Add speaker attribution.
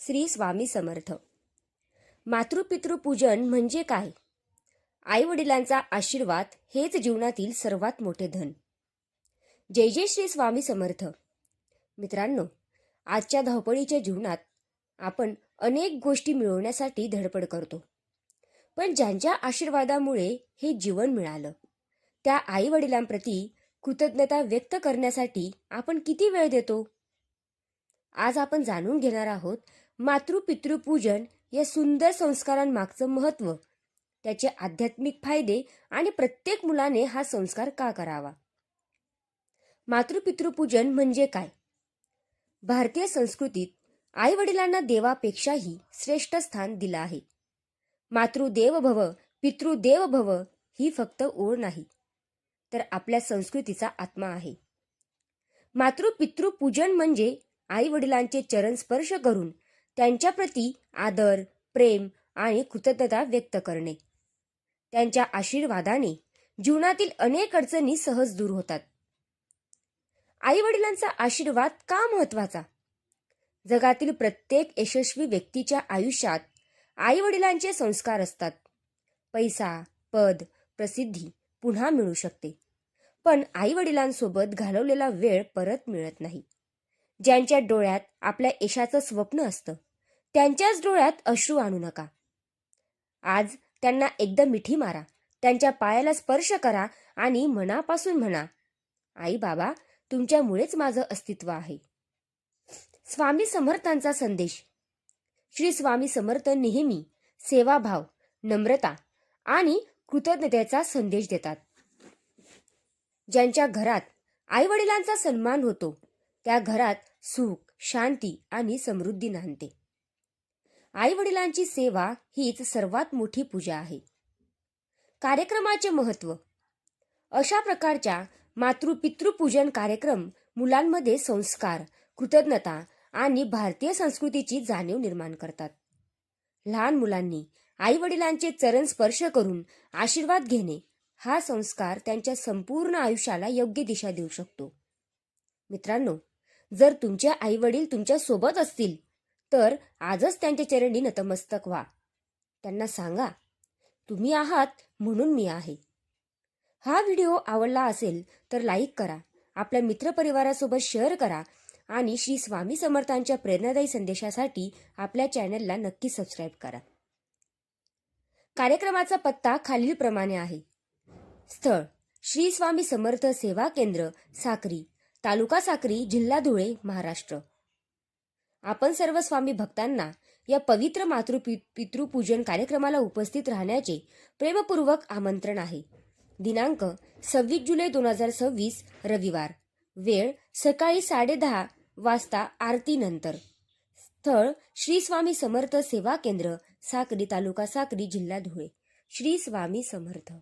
Speaker 1: श्री स्वामी समर्थ. मातृपितृपूजन म्हणजे काय? आई वडिलांचा आशीर्वाद हेच जीवनातील सर्वात मोठे धन. जय जय श्री स्वामी समर्थ. मित्रांनो, आजच्या धावपळीच्या जीवनात आपण अनेक गोष्टी मिळवण्यासाठी धडपड करतो, पण ज्यांच्या आशीर्वादामुळे हे जीवन मिळालं त्या आई वडिलांप्रती कृतज्ञता व्यक्त करण्यासाठी आपण किती वेळ देतो? आज आपण जाणून घेणार आहोत मातृपितृपूजन या सुंदर संस्कारांमागचं महत्त्व, त्याचे आध्यात्मिक फायदे आणि प्रत्येक मुलाने हा संस्कार का करावा. मातृपितृपूजन म्हणजे काय? भारतीय संस्कृतीत आई वडिलांना देवापेक्षाही श्रेष्ठ स्थान दिलं आहे. मातृदेव भव पितृदेव भव ही फक्त ओळ नाही, तर आपल्या संस्कृतीचा आत्मा आहे. मातृपितृपूजन म्हणजे आई वडिलांचे चरण स्पर्श करून त्यांच्याप्रती आदर, प्रेम आणि कृतज्ञता व्यक्त करणे. त्यांच्या आशीर्वादाने जीवनातील अनेक अडचणी सहज दूर होतात. आई वडिलांचा आशीर्वाद का महत्वाचा? जगातील प्रत्येक यशस्वी व्यक्तीच्या आयुष्यात आई वडिलांचे संस्कार असतात. पैसा, पद, प्रसिद्धी पुन्हा मिळू शकते, पण आई वडिलांसोबत घालवलेला वेळ परत मिळत नाही. ज्यांच्या डोळ्यात आपल्या यशाचं स्वप्न असतं त्यांच्याच डोळ्यात अश्रू आणू नका. आज त्यांना एकदा मिठी मारा, त्यांच्या पायाला स्पर्श करा आणि मनापासून म्हणा, आई बाबा, तुमच्यामुळेच माझं अस्तित्व आहे. स्वामी समर्थांचा संदेश. श्री स्वामी समर्थ नेहमी सेवाभाव, नम्रता आणि कृतज्ञतेचा संदेश देतात. ज्यांच्या घरात आई वडिलांचा सन्मान होतो त्या घरात सुख, शांती आणि समृद्धी नांदते. आई वडिलांची सेवा हीच सर्वात मोठी पूजा आहे. कार्यक्रमाचे महत्त्व. अशा प्रकारच्या मातृपितृपूजन कार्यक्रम मुलांमध्ये संस्कार, कृतज्ञता आणि भारतीय संस्कृतीची जाणीव निर्माण करतात. लहान मुलांनी आई वडिलांचे चरण स्पर्श करून आशीर्वाद घेणे हा संस्कार त्यांच्या संपूर्ण आयुष्याला योग्य दिशा देऊ शकतो. मित्रांनो, जर तुमचे आई वडील तुमच्या सोबत असतील तर आजच त्यांच्या चरणी नतमस्तक व्हा. त्यांना सांगा, तुम्ही आहात म्हणून मी आहे. हा व्हिडिओ आवडला असेल तर लाईक करा, आपल्या मित्रपरिवारासोबत शेअर करा आणि श्री स्वामी समर्थांच्या प्रेरणादायी संदेशासाठी आपल्या चॅनलला नक्की सबस्क्राईब करा. कार्यक्रमाचा पत्ता खालीलप्रमाणे आहे. स्थळ श्री स्वामी समर्थ सेवा केंद्र, साक्री, तालुका साक्री, जिल्हा धुळे, महाराष्ट्र. आपण सर्व स्वामी भक्तांना या पवित्र मातृपितृपूजन कार्यक्रमाला उपस्थित राहण्याचे प्रेमपूर्वक आमंत्रण आहे. दिनांक 26 जुलै 2026 रविवार. वेळ सकाळी 10:30 वाजता आरतीनंतर. स्थळ श्री स्वामी समर्थ सेवा केंद्र, साक्री, तालुका साक्री, जिल्हा धुळे. श्री स्वामी समर्थ.